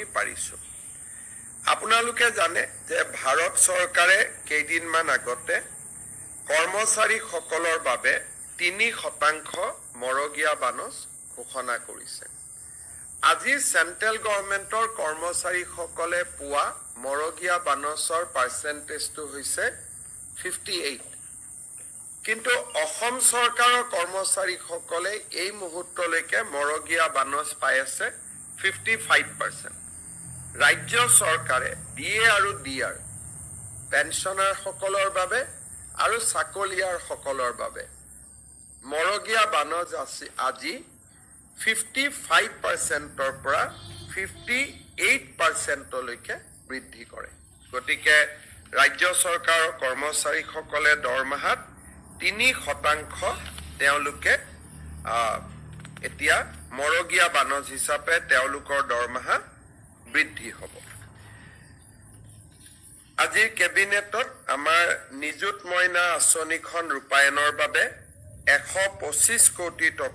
আমি পাৰিছো আপোনালোকে জানে যে ভাৰত চৰকাৰে কেইদিনমান আগতে কৰ্মচাৰীসকলৰ বাবে 3% মৰগীয়া বানচ ঘোষণা কৰিছে আজি সেন্ট্ৰেল গভৰ্নমেন্টৰ কৰ্মচাৰীসকলে পোৱা মৰগীয়া বানচৰ পাৰ্চেন্টেজটো হৈছে 58 কিন্তু অসম চৰকাৰৰ কৰ্মচাৰীসকলে এই মুহূৰ্তলৈকে মৰগীয়া বানচ পাই আছে 55% ৰাজ্য চৰকাৰে ডিএ আৰু ডিআৰ পেনশনাৰ সকলৰ বাবে আৰু চাকলিয়াৰ সকলৰ বাবে মৰগীয়া বানচ আজি 55%ৰ পৰা 58%লৈকে বৃদ্ধি কৰে গতিকে ৰাজ্য চৰকাৰৰ কৰ্মচাৰীসকলে দৰমহাত 3% তেওঁলোকে এতিয়া মৰগীয়া বানচ হিচাপে তেওঁলোকৰ দৰমহা বৃদ্ধি হ'ব আজি কেবিনেটত আমাৰ নিযুত মইনা আঁচনিখন ৰূপায়ণৰ বাবে 125 কোটি টকা